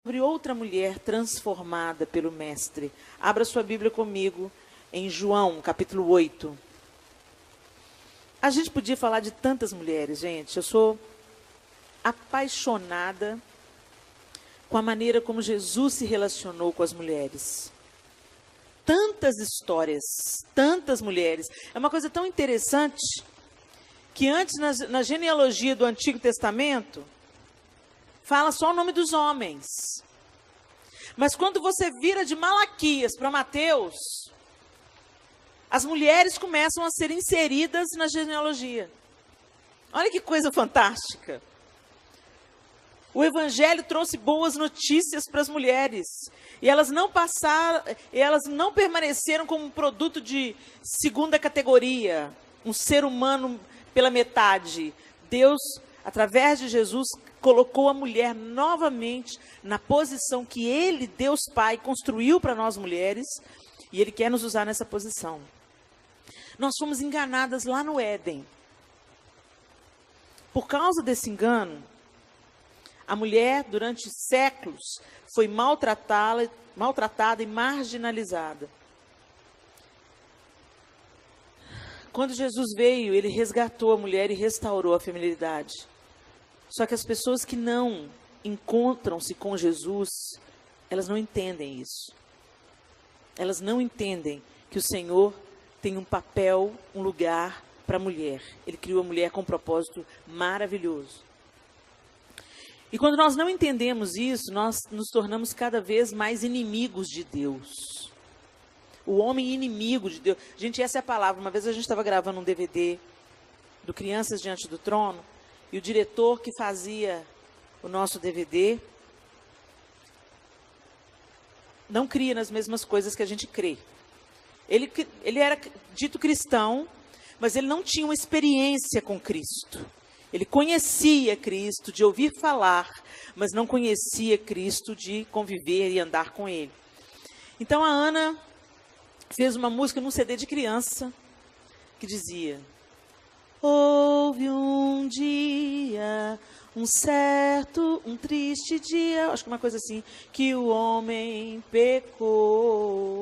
Sobre outra mulher transformada pelo Mestre. Abra sua Bíblia comigo em João, capítulo 8. A gente podia falar de tantas mulheres, gente. Eu sou apaixonada com a maneira como Jesus se relacionou com as mulheres. Tantas histórias, tantas mulheres. É uma coisa tão interessante que antes, na genealogia do Antigo Testamento, fala só o nome dos homens. Mas quando você vira de Malaquias para Mateus, as mulheres começam a ser inseridas na genealogia. Olha que coisa fantástica. O Evangelho trouxe boas notícias para as mulheres. E elas não permaneceram como um produto de segunda categoria, um ser humano pela metade. Deus, através de Jesus, colocou a mulher novamente na posição que Ele, Deus Pai, construiu para nós mulheres, e Ele quer nos usar nessa posição. Nós fomos enganadas lá no Éden. Por causa desse engano, a mulher, durante séculos, foi maltratada e marginalizada. Quando Jesus veio, Ele resgatou a mulher e restaurou a feminilidade. Só que as pessoas que não encontram-se com Jesus, elas não entendem isso. Elas não entendem que o Senhor tem um papel, um lugar para a mulher. Ele criou a mulher com um propósito maravilhoso. E quando nós não entendemos isso, nós nos tornamos cada vez mais inimigos de Deus. O homem inimigo de Deus. Gente, essa é a palavra. Uma vez a gente estava gravando um DVD do Crianças Diante do Trono, e o diretor que fazia o nosso DVD não cria nas mesmas coisas que a gente crê. Ele era dito cristão, mas ele não tinha uma experiência com Cristo. Ele conhecia Cristo de ouvir falar, mas não conhecia Cristo de conviver e andar com Ele. Então a Ana fez uma música num CD de criança que dizia: houve um dia, um triste dia, acho que uma coisa assim, que o homem pecou.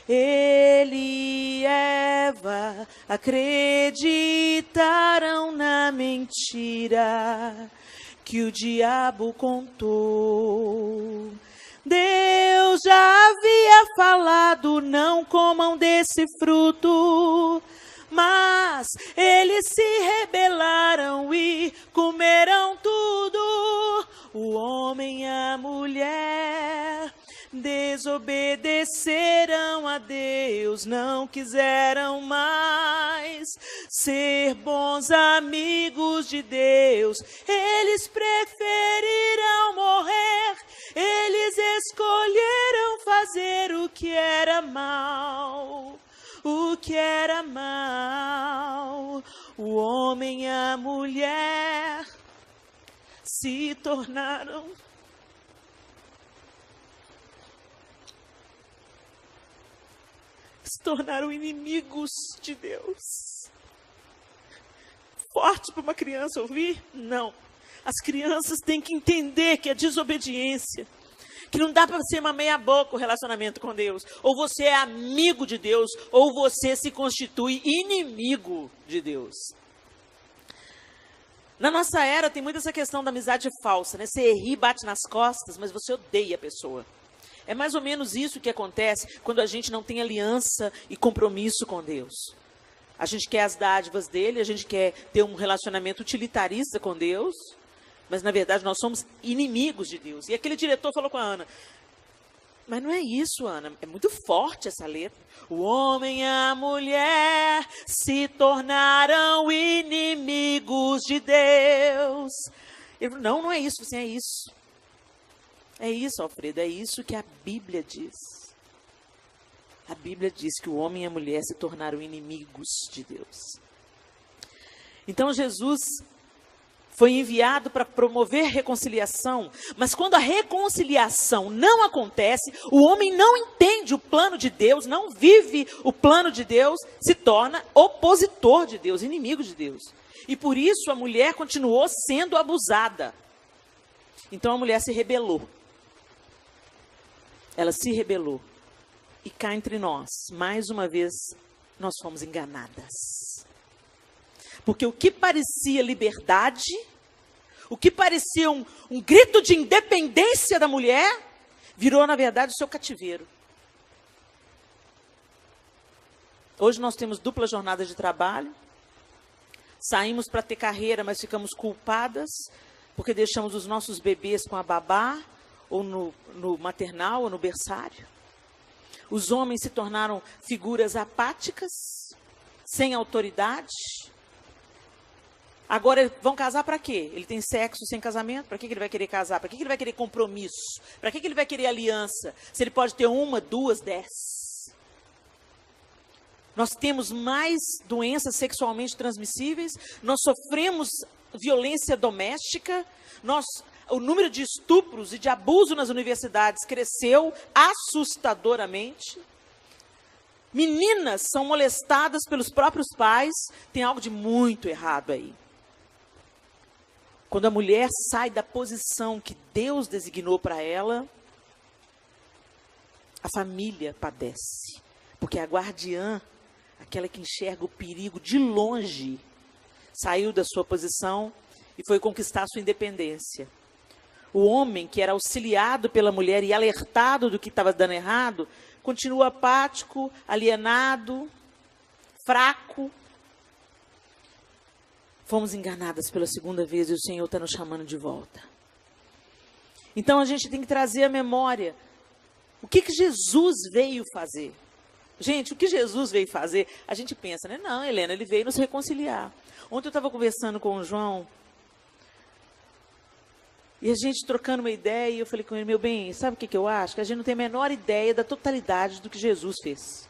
Ele e Eva acreditaram na mentira que o diabo contou. Deus já havia falado, não comam desse fruto, mas eles se rebelaram e comeram tudo. O homem e a mulher desobedeceram a Deus, não quiseram mais ser bons amigos de Deus. Eles preferiram morrer, eles escolheram fazer o que era mal. O que era mal. O homem e a mulher se tornaram inimigos de Deus. Forte para uma criança ouvir? Não. As crianças têm que entender que a desobediência, que não dá para ser uma meia boca o relacionamento com Deus. Ou você é amigo de Deus, ou você se constitui inimigo de Deus. Na nossa era tem muito essa questão da amizade falsa, né? Você ri, bate nas costas, mas você odeia a pessoa. É mais ou menos isso que acontece quando a gente não tem aliança e compromisso com Deus. A gente quer as dádivas dele, a gente quer ter um relacionamento utilitarista com Deus, mas na verdade nós somos inimigos de Deus. E aquele diretor falou com a Ana: mas não é isso, Ana, é muito forte essa letra. O homem e a mulher se tornaram inimigos de Deus. Ele falou: não é isso, assim, é isso. É isso, Alfredo, é isso que a Bíblia diz. A Bíblia diz que o homem e a mulher se tornaram inimigos de Deus. Então Jesus foi enviado para promover reconciliação, mas quando a reconciliação não acontece, o homem não entende o plano de Deus, não vive o plano de Deus, se torna opositor de Deus, inimigo de Deus. E por isso a mulher continuou sendo abusada. Então a mulher se rebelou. Ela se rebelou. E cá entre nós, mais uma vez, nós fomos enganadas. Porque o que parecia liberdade, o que parecia um grito de independência da mulher, virou, na verdade, o seu cativeiro. Hoje nós temos dupla jornada de trabalho, saímos para ter carreira, mas ficamos culpadas, porque deixamos os nossos bebês com a babá, ou no maternal, ou no berçário. Os homens se tornaram figuras apáticas, sem autoridade. Agora vão casar para quê? Ele tem sexo sem casamento? Para que ele vai querer casar? Para que ele vai querer compromisso? Para que ele vai querer aliança? Se ele pode ter 1, 2, 10. Nós temos mais doenças sexualmente transmissíveis, nós sofremos violência doméstica, o número de estupros e de abuso nas universidades cresceu assustadoramente. Meninas são molestadas pelos próprios pais, tem algo de muito errado aí. Quando a mulher sai da posição que Deus designou para ela, a família padece. Porque a guardiã, aquela que enxerga o perigo de longe, saiu da sua posição e foi conquistar a sua independência. O homem, que era auxiliado pela mulher e alertado do que estava dando errado, continua apático, alienado, fraco. Fomos enganadas pela segunda vez e o Senhor está nos chamando de volta. Então a gente tem que trazer à memória o que Jesus veio fazer. Gente, o que Jesus veio fazer, a gente pensa, né? Não, Helena, ele veio nos reconciliar. Ontem eu estava conversando com o João, e a gente trocando uma ideia, e eu falei com ele, meu bem, sabe o que eu acho? Que a gente não tem a menor ideia da totalidade do que Jesus fez.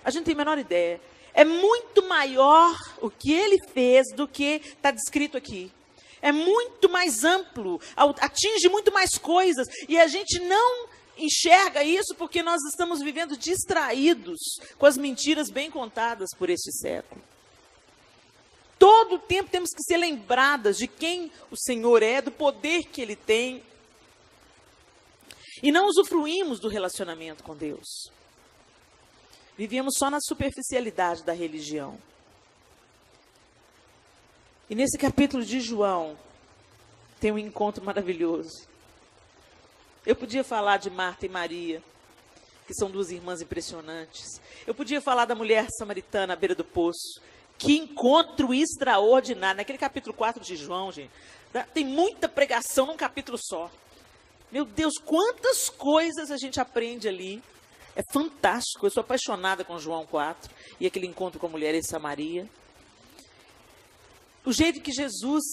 A gente não tem a menor ideia. É muito maior o que ele fez do que está descrito aqui. É muito mais amplo, atinge muito mais coisas, e a gente não enxerga isso porque nós estamos vivendo distraídos com as mentiras bem contadas por este século. Todo o tempo temos que ser lembradas de quem o Senhor é, do poder que Ele tem. E não usufruímos do relacionamento com Deus. Vivíamos só na superficialidade da religião. E nesse capítulo de João, tem um encontro maravilhoso. Eu podia falar de Marta e Maria, que são duas irmãs impressionantes. Eu podia falar da mulher samaritana à beira do poço. Que encontro extraordinário. Naquele capítulo 4 de João, gente, tem muita pregação num capítulo só. Meu Deus, quantas coisas a gente aprende ali. É fantástico. Eu sou apaixonada com João 4 e aquele encontro com a mulher em Samaria. O jeito que Jesus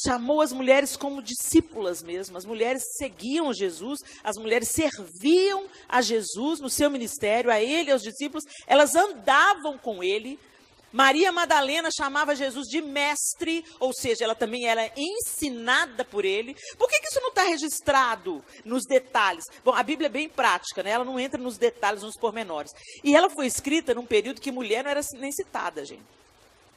chamou as mulheres como discípulas mesmo. As mulheres seguiam Jesus, as mulheres serviam a Jesus no seu ministério, a ele e aos discípulos. Elas andavam com ele. Maria Madalena chamava Jesus de mestre, ou seja, ela também era ensinada por ele. Por que isso não está registrado nos detalhes? Bom, a Bíblia é bem prática, né? Ela não entra nos detalhes, nos pormenores. E ela foi escrita num período que mulher não era nem citada, gente.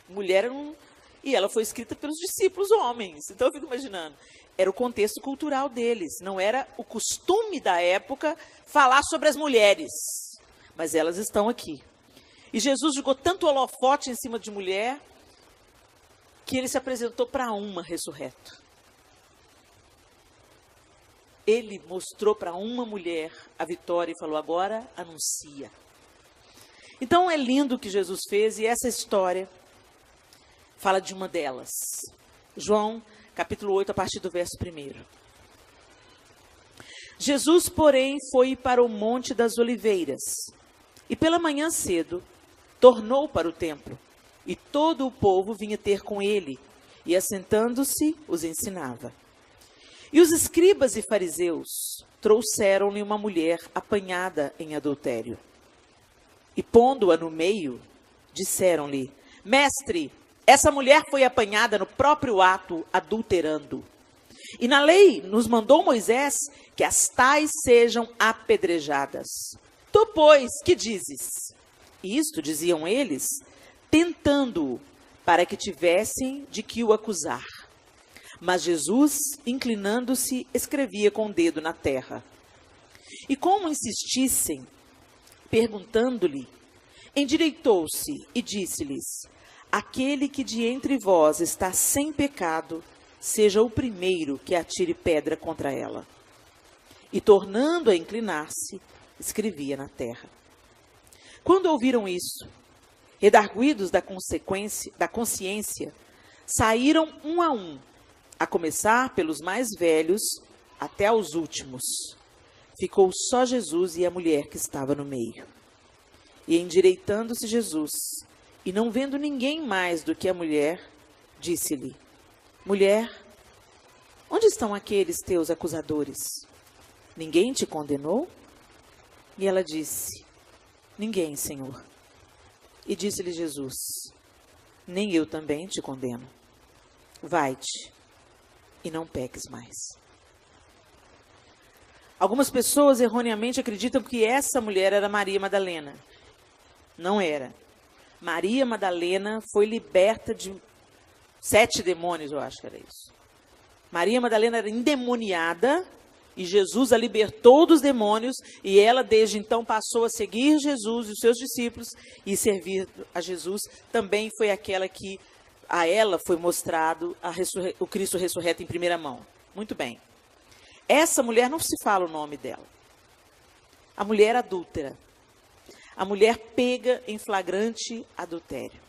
Mulher não... E ela foi escrita pelos discípulos homens. Então eu fico imaginando, era o contexto cultural deles. Não era o costume da época falar sobre as mulheres. Mas elas estão aqui. E Jesus jogou tanto holofote em cima de mulher, que ele se apresentou para uma ressurreto. Ele mostrou para uma mulher a vitória e falou, agora anuncia. Então é lindo o que Jesus fez e essa história fala de uma delas. João, capítulo 8, a partir do verso 1. Jesus, porém, foi para o Monte das Oliveiras e pela manhã cedo tornou para o templo, e todo o povo vinha ter com ele, e assentando-se, os ensinava. E os escribas e fariseus trouxeram-lhe uma mulher apanhada em adultério. E pondo-a no meio, disseram-lhe, mestre, essa mulher foi apanhada no próprio ato, adulterando. E na lei nos mandou Moisés que as tais sejam apedrejadas. Tu, pois, que dizes? Isto, diziam eles, tentando-o, para que tivessem de que o acusar. Mas Jesus, inclinando-se, escrevia com o dedo na terra. E como insistissem, perguntando-lhe, endireitou-se e disse-lhes, aquele que de entre vós está sem pecado, seja o primeiro que atire pedra contra ela. E tornando a inclinar-se, escrevia na terra. Quando ouviram isso, redarguidos da consciência, saíram um, a começar pelos mais velhos até aos últimos. Ficou só Jesus e a mulher que estava no meio. E endireitando-se Jesus, e não vendo ninguém mais do que a mulher, disse-lhe, mulher, onde estão aqueles teus acusadores? Ninguém te condenou? E ela disse, ninguém, Senhor. E disse-lhe Jesus, nem eu também te condeno. Vai-te e não peques mais. Algumas pessoas erroneamente acreditam que essa mulher era Maria Madalena. Não era. Maria Madalena foi liberta de 7 demônios, eu acho que era isso. Maria Madalena era endemoniada e Jesus a libertou dos demônios e ela desde então passou a seguir Jesus e os seus discípulos e servir a Jesus. Também foi aquela que a ela foi mostrado o Cristo ressurreto em primeira mão. Muito bem. Essa mulher não se fala o nome dela. A mulher adúltera. A mulher pega em flagrante adultério.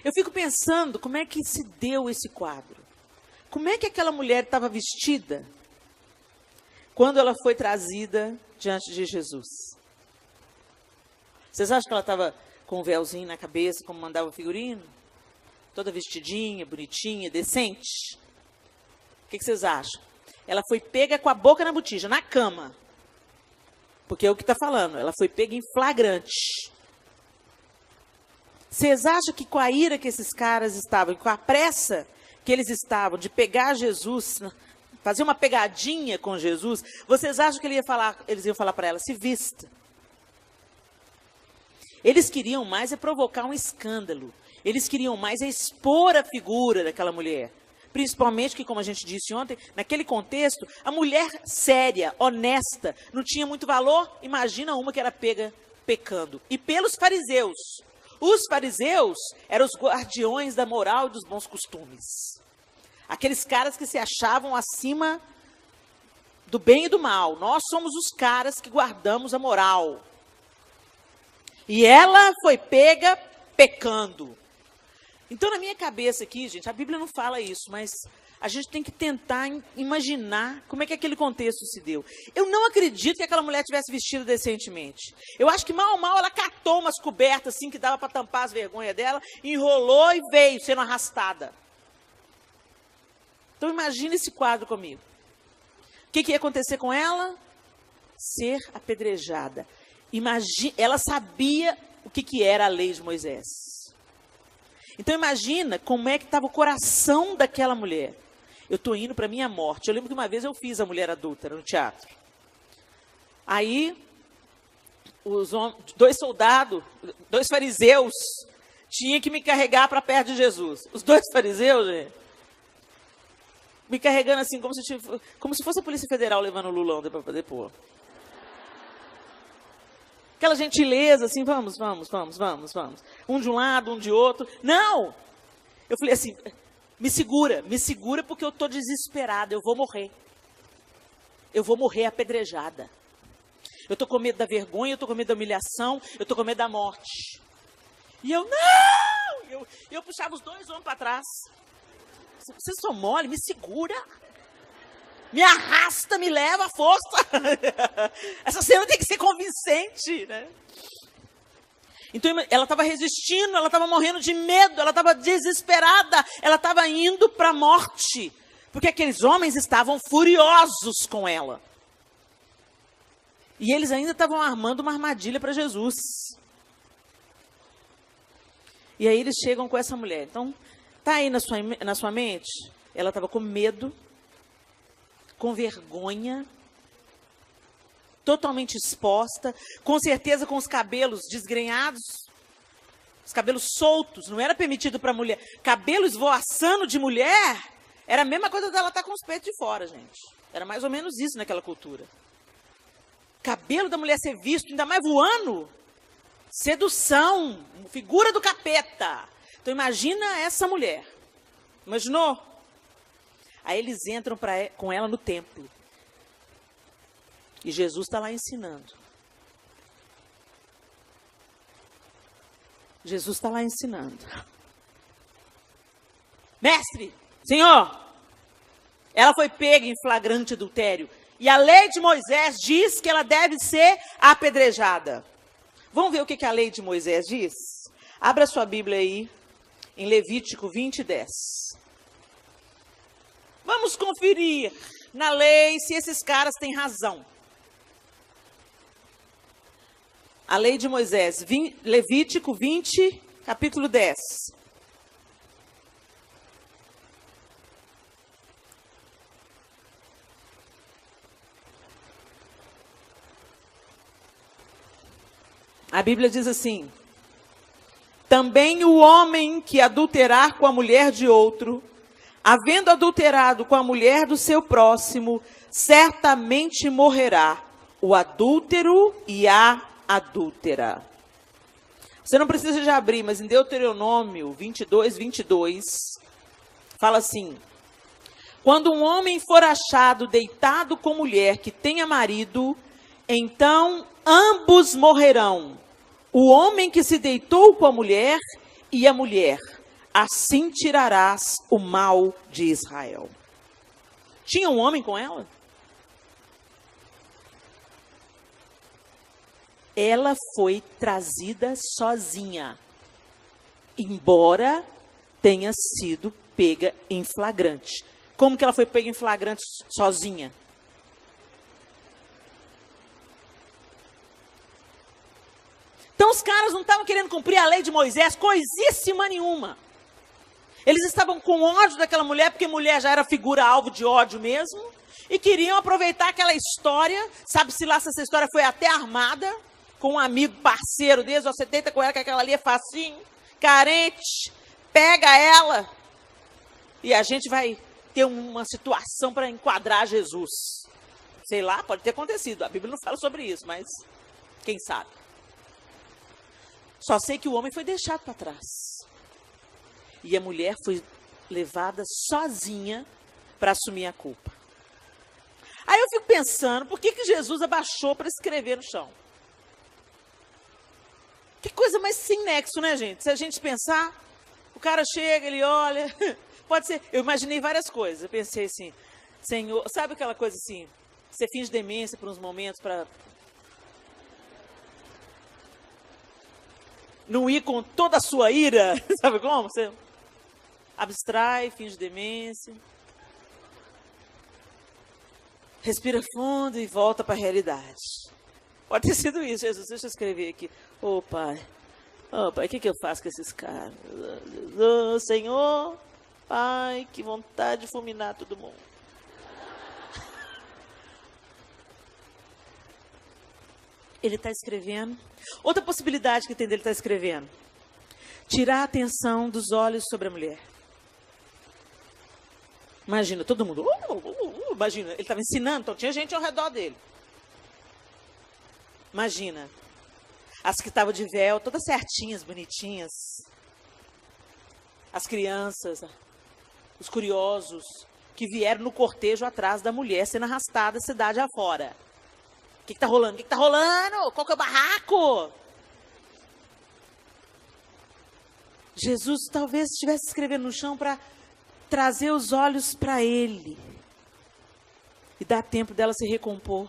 Eu fico pensando como é que se deu esse quadro. Como é que aquela mulher estava vestida quando ela foi trazida diante de Jesus? Vocês acham que ela estava com um véuzinho na cabeça, como mandava o figurino? Toda vestidinha, bonitinha, decente? O que vocês acham? Ela foi pega com a boca na botija, na cama. Porque é o que está falando, ela foi pega em flagrante. Vocês acham que com a ira que esses caras estavam, com a pressa que eles estavam de pegar Jesus, fazer uma pegadinha com Jesus, vocês acham que eles iam falar para ela, se vista? Eles queriam mais é provocar um escândalo. Eles queriam mais é expor a figura daquela mulher. Principalmente que, como a gente disse ontem, naquele contexto, a mulher séria, honesta, não tinha muito valor. Imagina uma que era pega pecando. E pelos fariseus. Os fariseus eram os guardiões da moral e dos bons costumes. Aqueles caras que se achavam acima do bem e do mal. Nós somos os caras que guardamos a moral. E ela foi pega pecando. Então, na minha cabeça aqui, gente, a Bíblia não fala isso, mas a gente tem que tentar imaginar como é que aquele contexto se deu. Eu não acredito que aquela mulher tivesse vestido decentemente. Eu acho que mal ela catou umas cobertas assim que dava para tampar as vergonhas dela, enrolou e veio sendo arrastada. Então, imagine esse quadro comigo. O que ia acontecer com ela? Ser apedrejada. Ela sabia o que era a lei de Moisés. Então imagina como é que estava o coração daquela mulher. Eu estou indo para a minha morte. Eu lembro que uma vez eu fiz a mulher adúltera no teatro. Aí, dois soldados, 2 fariseus, tinham que me carregar para perto de Jesus. Os 2 fariseus, gente, me carregando assim, como se fosse a Polícia Federal levando o Lulão para poder pôr. Aquela gentileza, assim, vamos. Um de um lado, um de outro. Não! Eu falei assim, me segura porque eu estou desesperada, eu vou morrer. Eu vou morrer apedrejada. Eu estou com medo da vergonha, eu estou com medo da humilhação, eu estou com medo da morte. E eu, não! Eu puxava os 2 homens para trás. Vocês são mole, me segura. Me arrasta, me leva à força. Essa cena tem que ser convincente, né? Então, ela estava resistindo, ela estava morrendo de medo, ela estava desesperada, ela estava indo para a morte. Porque aqueles homens estavam furiosos com ela. E eles ainda estavam armando uma armadilha para Jesus. E aí eles chegam com essa mulher. Então, tá aí na sua mente? Ela estava com medo, com vergonha, totalmente exposta, com certeza com os cabelos desgrenhados, os cabelos soltos, não era permitido para mulher. Cabelo esvoaçando de mulher Era a mesma coisa dela estar com os peitos de fora, gente. Era mais ou menos isso naquela cultura. Cabelo da mulher ser visto, ainda mais voando. Sedução, figura do capeta. Então imagina essa mulher. Imaginou? Aí eles entram com ela no templo. E Jesus está lá ensinando. Jesus está lá ensinando. Mestre, Senhor, ela foi pega em flagrante adultério. E a lei de Moisés diz que ela deve ser apedrejada. Vamos ver o que a lei de Moisés diz? Abra sua Bíblia aí, em Levítico 20:10. Vamos conferir na lei se esses caras têm razão. A lei de Moisés, Levítico 20, capítulo 10. A Bíblia diz assim: também o homem que adulterar com a mulher de outro, havendo adulterado com a mulher do seu próximo, certamente morrerá o adúltero e a adúltera. Você não precisa de abrir, mas em Deuteronômio 22:22, fala assim: quando um homem for achado deitado com mulher que tenha marido, então ambos morrerão, o homem que se deitou com a mulher e a mulher. Assim tirarás o mal de Israel. Tinha um homem com ela? Ela foi trazida sozinha, embora tenha sido pega em flagrante. Como que ela foi pega em flagrante sozinha? Então os caras não estavam querendo cumprir a lei de Moisés, coisíssima nenhuma. Eles estavam com ódio daquela mulher, porque mulher já era figura alvo de ódio mesmo, e queriam aproveitar aquela história, sabe-se lá se essa história foi até armada, com um amigo parceiro deles, você deita com ela, que aquela ali é facinho, carente, pega ela, e a gente vai ter uma situação para enquadrar Jesus. Sei lá, pode ter acontecido, a Bíblia não fala sobre isso, mas quem sabe. Só sei que o homem foi deixado para trás. E a mulher foi levada sozinha para assumir a culpa. Aí eu fico pensando, por que Jesus abaixou para escrever no chão? Que coisa mais sem nexo, né, gente? Se a gente pensar, o cara chega, ele olha, pode ser, eu imaginei várias coisas. Eu pensei assim, Senhor, sabe aquela coisa assim, você finge demência por uns momentos para não ir com toda a sua ira, sabe como? Você abstrai, finge demência, respira fundo e volta para a realidade. Pode ter sido isso, Jesus. Deixa eu escrever aqui. Ô Pai, o que eu faço com esses caras? Senhor, Pai, que vontade de fulminar todo mundo. Ele está escrevendo. Outra possibilidade que tem dele estar escrevendo: tirar a atenção dos olhos sobre a mulher. Imagina, todo mundo, imagina, ele estava ensinando, então tinha gente ao redor dele. Imagina, as que estavam de véu, todas certinhas, bonitinhas. As crianças, os curiosos, que vieram no cortejo atrás da mulher, sendo arrastada cidade afora. O que está rolando? O que está rolando? Qual que é o barraco? Jesus talvez estivesse escrevendo no chão para trazer os olhos para ele e dar tempo dela se recompor.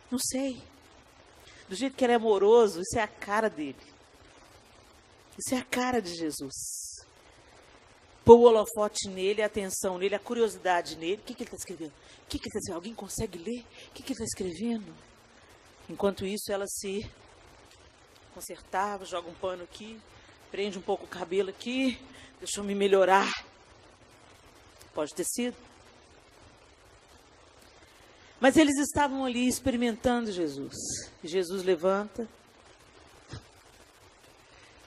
Não sei. Do jeito que ele é amoroso, isso é a cara dele. Isso é a cara de Jesus. Pôr o holofote nele, a atenção nele, a curiosidade nele. O que ele está escrevendo? O que ele está escrevendo? Alguém consegue ler? O que ele está escrevendo? Enquanto isso, ela se consertava, joga um pano aqui, prende um pouco o cabelo aqui, deixa eu me melhorar. Pode ter sido. Mas eles estavam ali experimentando Jesus. E Jesus levanta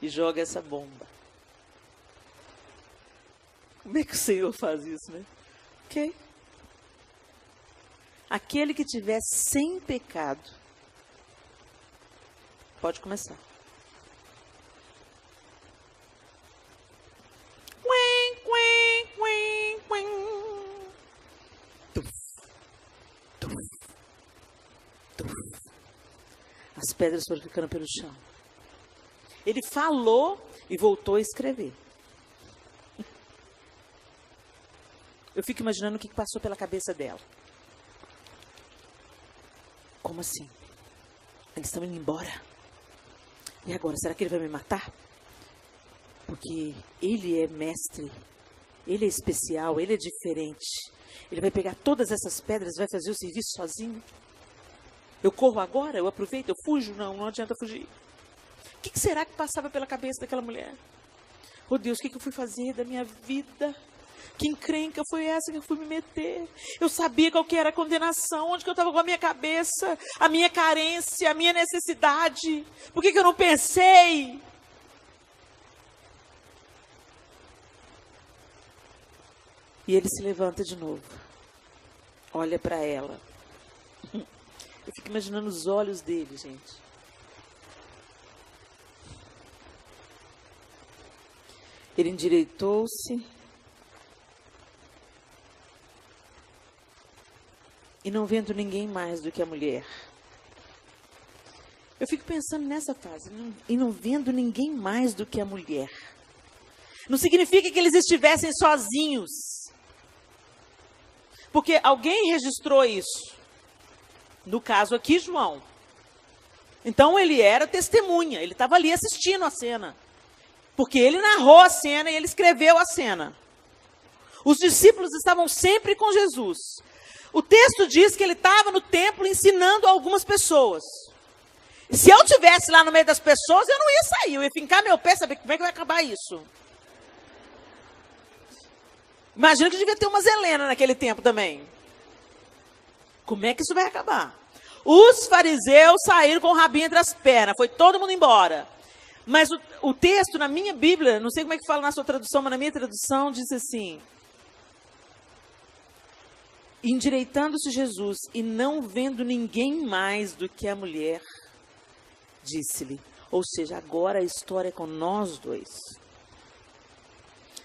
e joga essa bomba. Como é que o Senhor faz isso, né? Ok. Aquele que tiver sem pecado, pode começar. As pedras foram ficando pelo chão. Ele falou e voltou a escrever. Eu fico imaginando o que passou pela cabeça dela. Como assim? Eles estão indo embora. E agora, será que ele vai me matar? Porque ele é mestre, ele é especial, ele é diferente. Ele vai pegar todas essas pedras e vai fazer o serviço sozinho? Eu corro agora? Eu aproveito? Eu fujo? Não adianta fugir. O que será que passava pela cabeça daquela mulher? Oh Deus, o que eu fui fazer da minha vida? Que encrenca foi essa que eu fui me meter? Eu sabia qual que era a condenação, onde que eu estava com a minha cabeça, a minha carência, a minha necessidade. Por que eu não pensei? E ele se levanta de novo. Olha para ela. Eu fico imaginando os olhos dele, gente. Ele endireitou-se. E não vendo ninguém mais do que a mulher. Eu fico pensando nessa fase. E não vendo ninguém mais do que a mulher. Não significa que eles estivessem sozinhos. Porque alguém registrou isso. No caso aqui, João. Então ele era testemunha. Ele estava ali assistindo a cena. Porque ele narrou a cena e ele escreveu a cena. Os discípulos estavam sempre com Jesus. O texto diz que ele estava no templo ensinando a algumas pessoas. Se eu estivesse lá no meio das pessoas, eu não ia sair. Eu ia fincar meu pé, saber como é que vai acabar isso. Imagina que devia ter umas Helena naquele tempo também. Como é que isso vai acabar? Os fariseus saíram com o rabinho entre as pernas. Foi todo mundo embora. Mas o texto na minha Bíblia, não sei como é que fala na sua tradução, mas na minha tradução diz assim: endireitando-se Jesus e não vendo ninguém mais do que a mulher, disse-lhe. Ou seja, agora a história é com nós dois.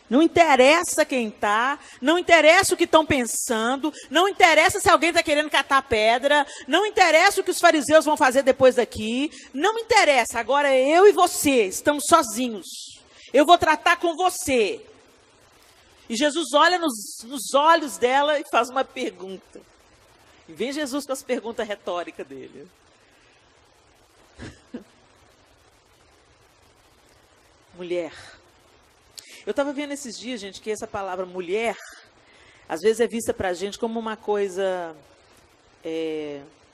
Não interessa quem está, não interessa o que estão pensando, não interessa se alguém está querendo catar pedra, não interessa o que os fariseus vão fazer depois daqui, não interessa. Agora eu e você estamos sozinhos. Eu vou tratar com você. E Jesus olha nos olhos dela e faz uma pergunta. E vem Jesus com as perguntas retóricas dele. Mulher. Eu estava vendo esses dias, gente, que essa palavra mulher, às vezes é vista para a gente como uma coisa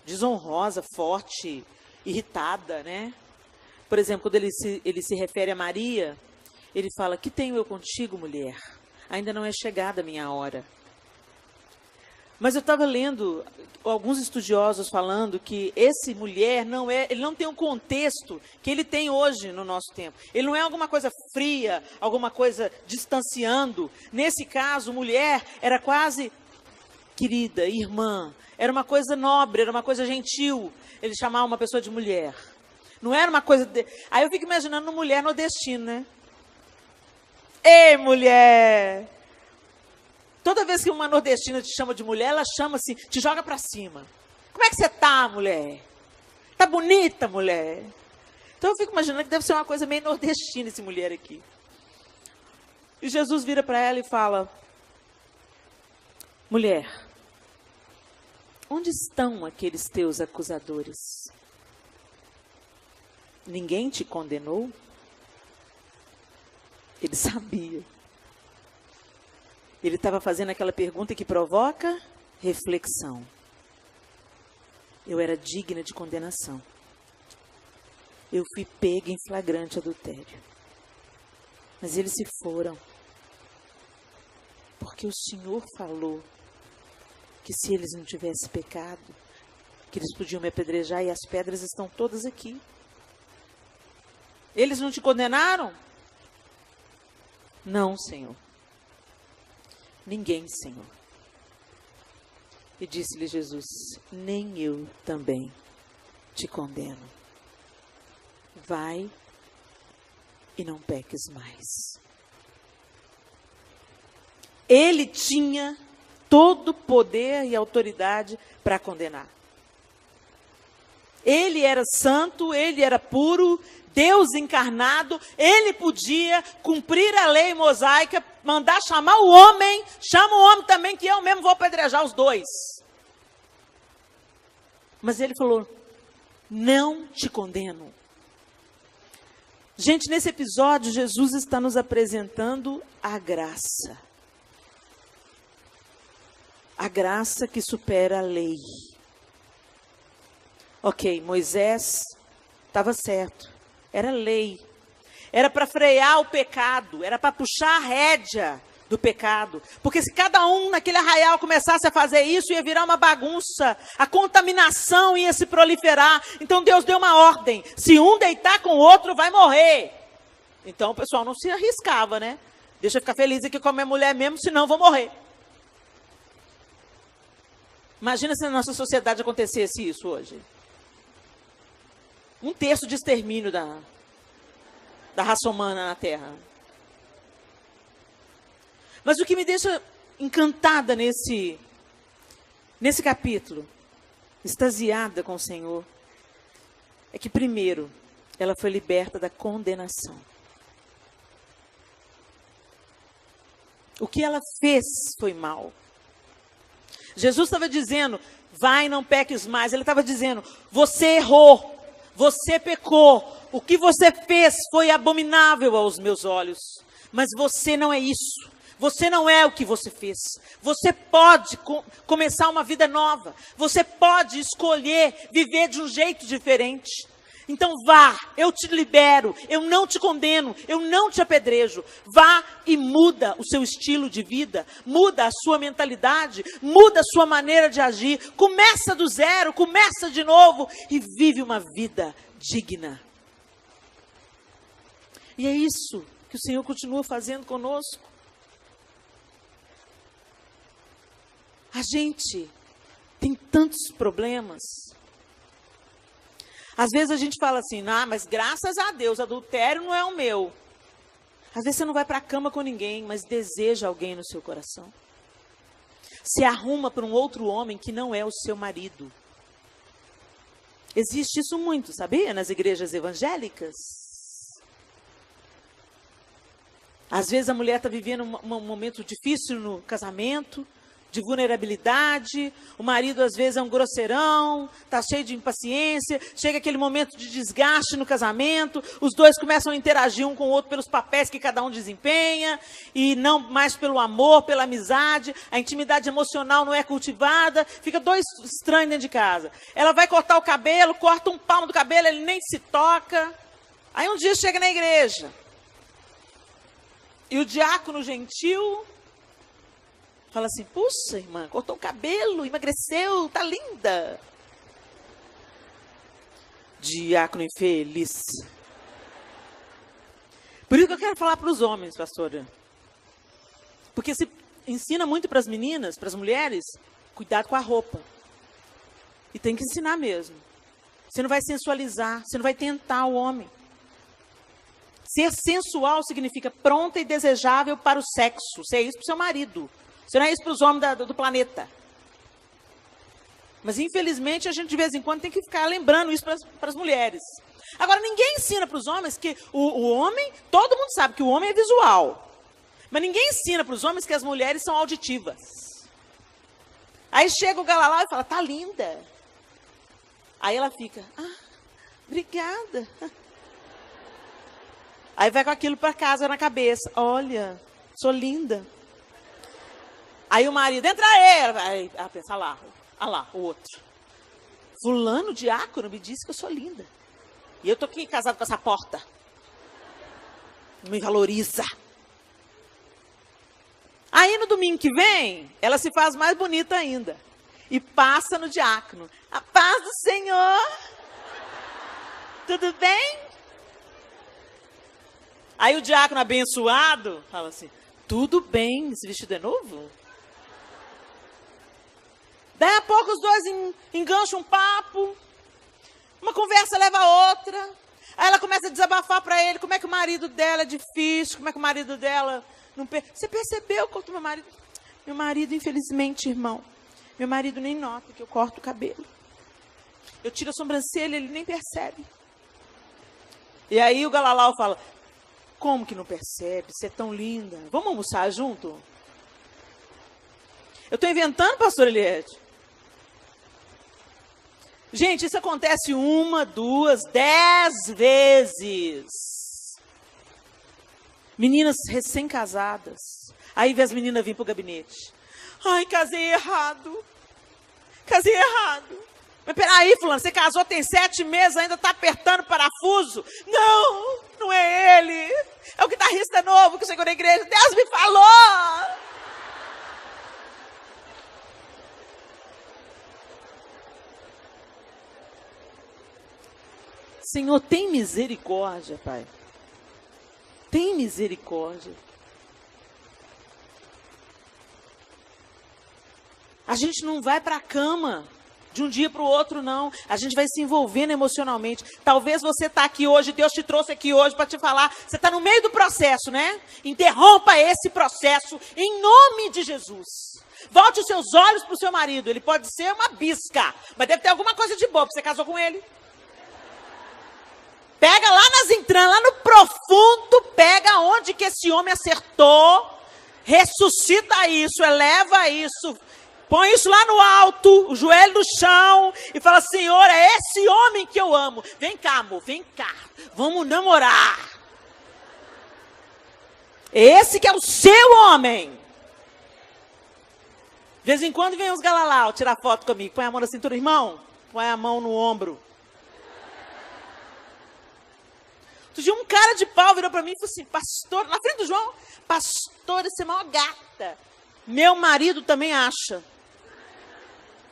desonrosa, forte, irritada, né? Por exemplo, quando ele se refere a Maria, ele fala: que tenho eu contigo, mulher? Ainda não é chegada a minha hora. Mas eu estava lendo alguns estudiosos falando que esse mulher ele não tem um contexto que ele tem hoje no nosso tempo. Ele não é alguma coisa fria, alguma coisa distanciando. Nesse caso, mulher era quase querida, irmã. Era uma coisa nobre, era uma coisa gentil. Ele chamava uma pessoa de mulher. Não era uma coisa... Aí eu fico imaginando uma mulher nordestina, né? Ei, mulher! Toda vez que uma nordestina te chama de mulher, ela chama assim, te joga pra cima. Como é que você tá, mulher? Tá bonita, mulher? Então eu fico imaginando que deve ser uma coisa meio nordestina esse mulher aqui. E Jesus vira para ela e fala: mulher, onde estão aqueles teus acusadores? Ninguém te condenou? Ele sabia. Ele estava fazendo aquela pergunta que provoca reflexão. Eu era digna de condenação. Eu fui pega em flagrante adultério. Mas eles se foram. Porque o Senhor falou que se eles não tivessem pecado, que eles podiam me apedrejar e as pedras estão todas aqui. Eles não te condenaram? Não, Senhor. Ninguém, Senhor. E disse-lhe Jesus: nem eu também te condeno. Vai e não peques mais. Ele tinha todo o poder e autoridade para condenar. Ele era santo, ele era puro, Deus encarnado, ele podia cumprir a lei mosaica, mandar chamar o homem, chama o homem também, que eu mesmo vou apedrejar os dois. Mas ele falou: não te condeno. Gente, nesse episódio, Jesus está nos apresentando a graça. A graça que supera a lei. Ok, Moisés estava certo. Era lei. Era para frear o pecado. Era para puxar a rédea do pecado. Porque se cada um naquele arraial começasse a fazer isso, ia virar uma bagunça. A contaminação ia se proliferar. Então Deus deu uma ordem: se um deitar com o outro, vai morrer. Então o pessoal não se arriscava, né? Deixa eu ficar feliz aqui com a minha mulher mesmo, senão eu vou morrer. Imagina se na nossa sociedade acontecesse isso hoje. 1/3 de extermínio da raça humana na Terra. Mas o que me deixa encantada nesse capítulo, extasiada com o Senhor, é que primeiro, ela foi liberta da condenação. O que ela fez foi mal. Jesus estava dizendo: vai, não peques mais. Ele estava dizendo: você errou, você pecou, o que você fez foi abominável aos meus olhos, mas você não é isso. Você não é o que você fez. Você pode começar uma vida nova. Você pode escolher viver de um jeito diferente. Então vá, eu te libero, eu não te condeno, eu não te apedrejo. Vá e muda o seu estilo de vida, muda a sua mentalidade, muda a sua maneira de agir. Começa do zero, começa de novo e vive uma vida digna. E é isso que o Senhor continua fazendo conosco. A gente tem tantos problemas. Às vezes a gente fala assim: mas graças a Deus, adultério não é o meu. Às vezes você não vai para a cama com ninguém, mas deseja alguém no seu coração. Se arruma para um outro homem que não é o seu marido. Existe isso muito, sabia? Nas igrejas evangélicas. Às vezes a mulher está vivendo um momento difícil no casamento, de vulnerabilidade, o marido às vezes é um grosseirão, está cheio de impaciência, chega aquele momento de desgaste no casamento, os dois começam a interagir um com o outro pelos papéis que cada um desempenha, e não mais pelo amor, pela amizade, a intimidade emocional não é cultivada, fica dois estranhos dentro de casa. Ela vai cortar o cabelo, corta um palmo do cabelo, ele nem se toca. Aí um dia chega na igreja, e o diácono gentil fala assim: puxa, irmã, cortou o cabelo, emagreceu, tá linda. Diácono infeliz. Por isso que eu quero falar para os homens, pastora. Porque se ensina muito para as meninas, para as mulheres, cuidado com a roupa. E tem que ensinar mesmo. Você não vai sensualizar, você não vai tentar o homem. Ser sensual significa pronta e desejável para o sexo. Você é isso para o seu marido. Você não é isso para os homens do planeta. Mas, infelizmente, a gente de vez em quando tem que ficar lembrando isso para as mulheres. Agora, ninguém ensina para os homens que o homem, todo mundo sabe que o homem é visual. Mas ninguém ensina para os homens que as mulheres são auditivas. Aí chega o galalau e fala: tá linda. Aí ela fica: obrigada. Aí vai com aquilo para casa na cabeça: olha, sou linda. Aí o marido: entra aí. Aí pensa: lá, o outro. Fulano, diácono, me disse que eu sou linda. E eu tô aqui casado com essa porta. Não me valoriza. Aí no domingo que vem, ela se faz mais bonita ainda. E passa no diácono: a paz do Senhor. Tudo bem? Aí o diácono abençoado fala assim: Tudo bem, esse vestido é novo? Daí a pouco os dois engancham um papo, uma conversa leva a outra, aí ela começa a desabafar para ele como é que o marido dela é difícil, como é que o marido dela não... Você percebeu quanto meu marido... Meu marido, infelizmente, irmão, meu marido nem nota que eu corto o cabelo. Eu tiro a sobrancelha, ele nem percebe. E aí o Galalau fala, como que não percebe? Você é tão linda. Vamos almoçar junto? Eu estou inventando, pastor Eliette. Gente, isso acontece 1, 2, 10 vezes. Meninas recém-casadas. Aí vê as meninas virem para o gabinete. Ai, casei errado. Casei errado. Mas peraí, fulano, você casou tem 7 meses, ainda está apertando parafuso? Não, não é ele. É o guitarrista novo que chegou na igreja. Deus me falou. Senhor, tem misericórdia, Pai. Tem misericórdia. A gente não vai para a cama de um dia para o outro, não. A gente vai se envolvendo emocionalmente. Talvez você está aqui hoje, Deus te trouxe aqui hoje para te falar. Você está no meio do processo, né? Interrompa esse processo em nome de Jesus. Volte os seus olhos para o seu marido. Ele pode ser uma bisca, mas deve ter alguma coisa de boa, porque você casou com ele. Pega lá nas entranhas, lá no profundo, pega onde que esse homem acertou, ressuscita isso, eleva isso, põe isso lá no alto, o joelho no chão, e fala, Senhor, é esse homem que eu amo. Vem cá, amor, vem cá, vamos namorar. Esse que é o seu homem. De vez em quando vem os galalau tirar foto comigo, põe a mão na cintura, irmão, põe a mão no ombro. Outro dia um cara de pau virou para mim e falou assim, pastor, na frente do João, pastor, esse é maior gata. Meu marido também acha.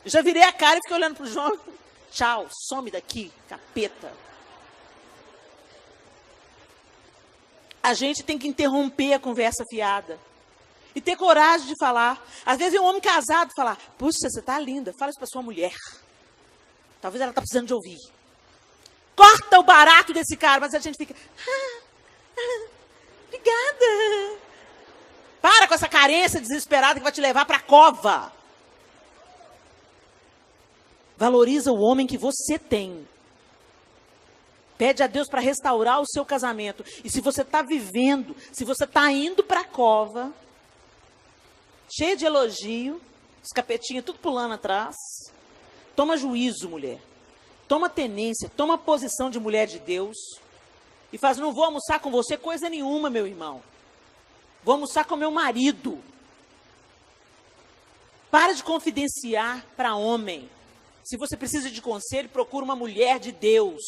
Eu já virei a cara e fiquei olhando para o João. Tchau, some daqui, capeta. A gente tem que interromper a conversa fiada. E ter coragem de falar. Às vezes é um homem casado falar, puxa, você está linda, fala isso para sua mulher. Talvez ela está precisando de ouvir. Corta o barato desse cara, mas a gente fica... obrigada. Para com essa carência desesperada que vai te levar para a cova. Valoriza o homem que você tem. Pede a Deus para restaurar o seu casamento. E se você está vivendo, se você está indo para a cova, cheio de elogio, os capetinhos tudo pulando atrás, toma juízo, mulher. Toma tenência, toma posição de mulher de Deus. E faz, não vou almoçar com você coisa nenhuma, meu irmão. Vou almoçar com meu marido. Para de confidenciar para homem. Se você precisa de conselho, procura uma mulher de Deus.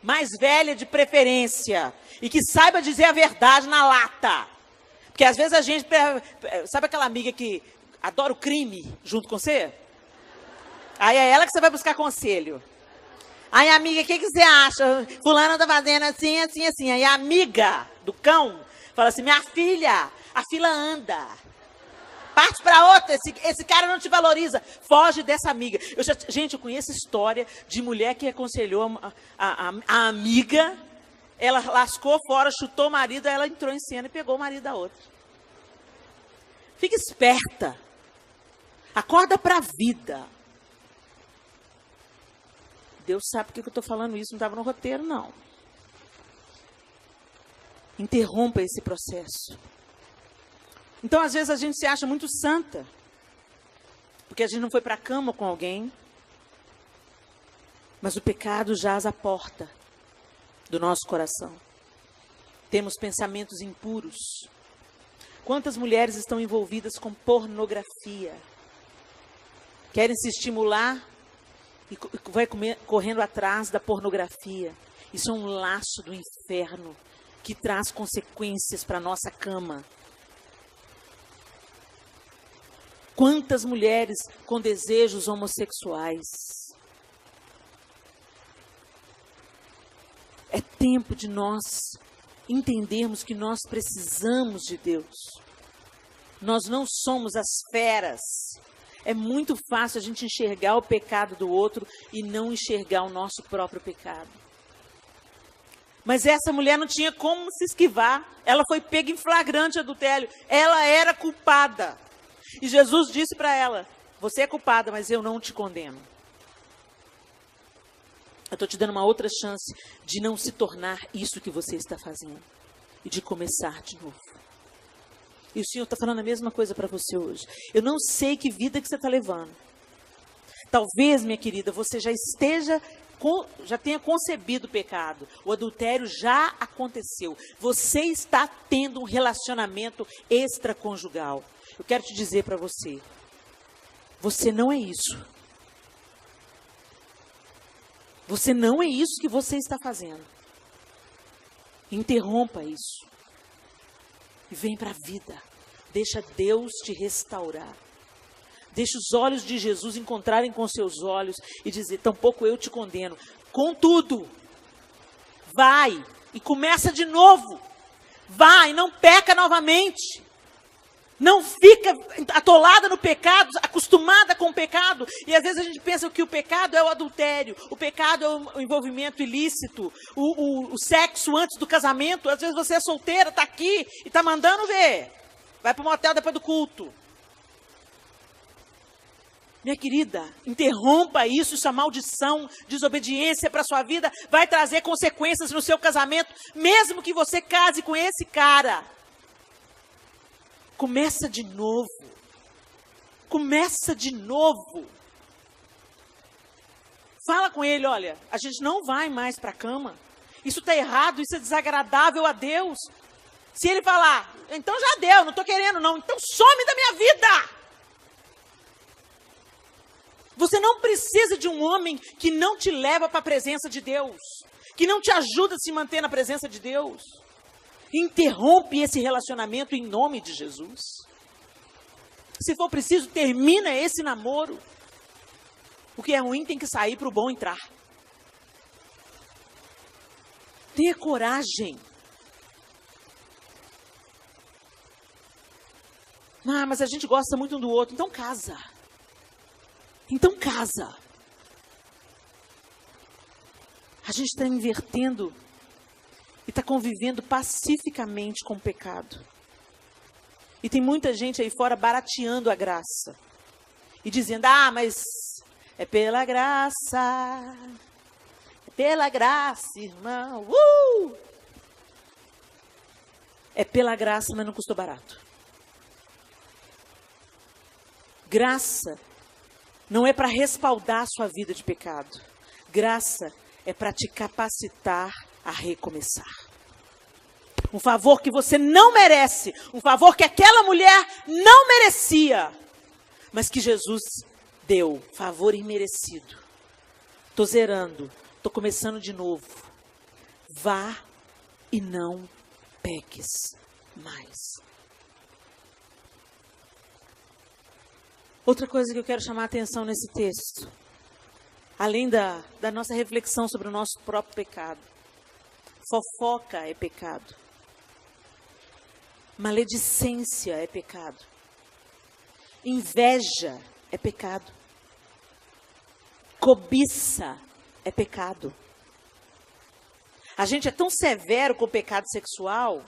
Mais velha de preferência. E que saiba dizer a verdade na lata. Porque às vezes a gente... Sabe aquela amiga que adora o crime junto com você? Aí é ela que você vai buscar conselho. Aí, amiga, o que você acha? Fulana tá fazendo assim, assim, assim. Aí a amiga do cão fala assim, minha filha, a fila anda. Parte para outra, esse cara não te valoriza. Foge dessa amiga. Gente, eu conheço história de mulher que aconselhou a amiga. Ela lascou fora, chutou o marido, aí ela entrou em cena e pegou o marido da outra. Fica esperta. Acorda para a vida. Deus sabe por que eu estou falando isso, não estava no roteiro, não. Interrompa esse processo. Então, às vezes, a gente se acha muito santa, porque a gente não foi para a cama com alguém, mas o pecado jaz à porta do nosso coração. Temos pensamentos impuros. Quantas mulheres estão envolvidas com pornografia? Querem se estimular e vai correndo atrás da pornografia. Isso é um laço do inferno que traz consequências para a nossa cama. Quantas mulheres com desejos homossexuais? É tempo de nós entendermos que nós precisamos de Deus. Nós não somos as feras. É muito fácil a gente enxergar o pecado do outro e não enxergar o nosso próprio pecado. Mas essa mulher não tinha como se esquivar. Ela foi pega em flagrante adultério. Ela era culpada. E Jesus disse para ela: você é culpada, mas eu não te condeno. Eu estou te dando uma outra chance de não se tornar isso que você está fazendo. E de começar de novo. E o Senhor está falando a mesma coisa para você hoje. Eu não sei que vida que você está levando. Talvez, minha querida, você já tenha concebido o pecado. O adultério já aconteceu. Você está tendo um relacionamento extraconjugal. Eu quero te dizer para você. Você não é isso. Você não é isso que você está fazendo. Interrompa isso. E vem para a vida. Deixa Deus te restaurar. Deixa os olhos de Jesus encontrarem com seus olhos e dizer: tampouco eu te condeno. Contudo, vai e começa de novo. Vai, não peca novamente. Não fica atolada no pecado, acostumada com o pecado. E às vezes a gente pensa que o pecado é o adultério, o pecado é o envolvimento ilícito, o sexo antes do casamento. Às vezes você é solteira, está aqui e está mandando ver. Vai para o motel depois do culto. Minha querida, interrompa isso, isso é maldição, desobediência para a sua vida, vai trazer consequências no seu casamento, mesmo que você case com esse cara. Começa de novo. Começa de novo. Fala com ele: olha, a gente não vai mais para a cama. Isso está errado, isso é desagradável a Deus. Se ele falar: então já deu, não estou querendo não, então some da minha vida. Você não precisa de um homem que não te leva para a presença de Deus, que não te ajuda a se manter na presença de Deus. Interrompe esse relacionamento em nome de Jesus. Se for preciso, termina esse namoro. O que é ruim tem que sair para o bom entrar. Tenha coragem. Ah, mas a gente gosta muito um do outro. Então casa. Então casa. A gente está invertendo e está convivendo pacificamente com o pecado. E tem muita gente aí fora barateando a graça. E dizendo: ah, mas é pela graça. É pela graça, irmão. É pela graça, mas não custou barato. Graça não é para respaldar a sua vida de pecado. Graça é para te capacitar a recomeçar. Um favor que você não merece. Um favor que aquela mulher não merecia. Mas que Jesus deu. Favor imerecido. Estou zerando. Estou começando de novo. Vá e não peques mais. Outra coisa que eu quero chamar a atenção nesse texto, além da nossa reflexão sobre o nosso próprio pecado. Fofoca é pecado. Maledicência é pecado. Inveja é pecado. Cobiça é pecado. A gente é tão severo com o pecado sexual,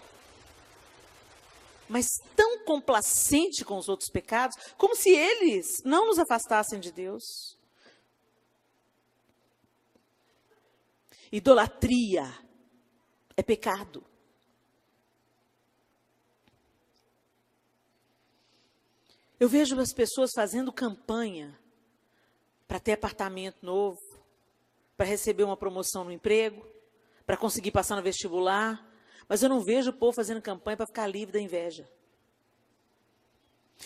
mas tão complacente com os outros pecados, como se eles não nos afastassem de Deus. Idolatria é pecado. Eu vejo as pessoas fazendo campanha para ter apartamento novo, para receber uma promoção no emprego, para conseguir passar no vestibular, mas eu não vejo o povo fazendo campanha para ficar livre da inveja.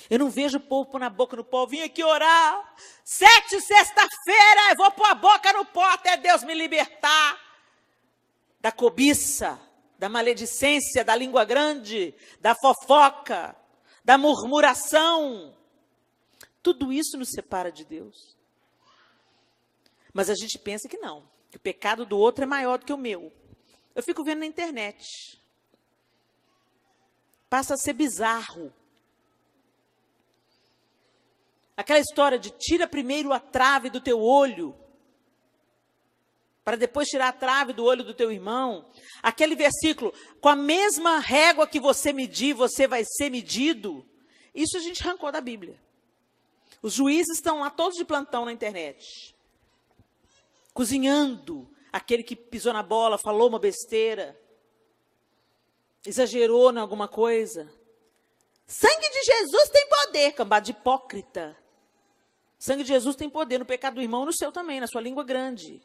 Eu não vejo o povo pôr na boca no pó: vim aqui orar, 7 sexta-feira, eu vou pôr a boca no pó até Deus me libertar da cobiça, da maledicência, da língua grande, da fofoca, da murmuração. Tudo isso nos separa de Deus. Mas a gente pensa que não, que o pecado do outro é maior do que o meu. Eu fico vendo na internet. Passa a ser bizarro. Aquela história de tira primeiro a trave do teu olho, para depois tirar a trave do olho do teu irmão. Aquele versículo, com a mesma régua que você medir, você vai ser medido. Isso a gente arrancou da Bíblia. Os juízes estão lá todos de plantão na internet, cozinhando aquele que pisou na bola, falou uma besteira, exagerou em alguma coisa. Sangue de Jesus tem poder, cambada de hipócrita. Sangue de Jesus tem poder no pecado do irmão, no seu também, na sua língua grande.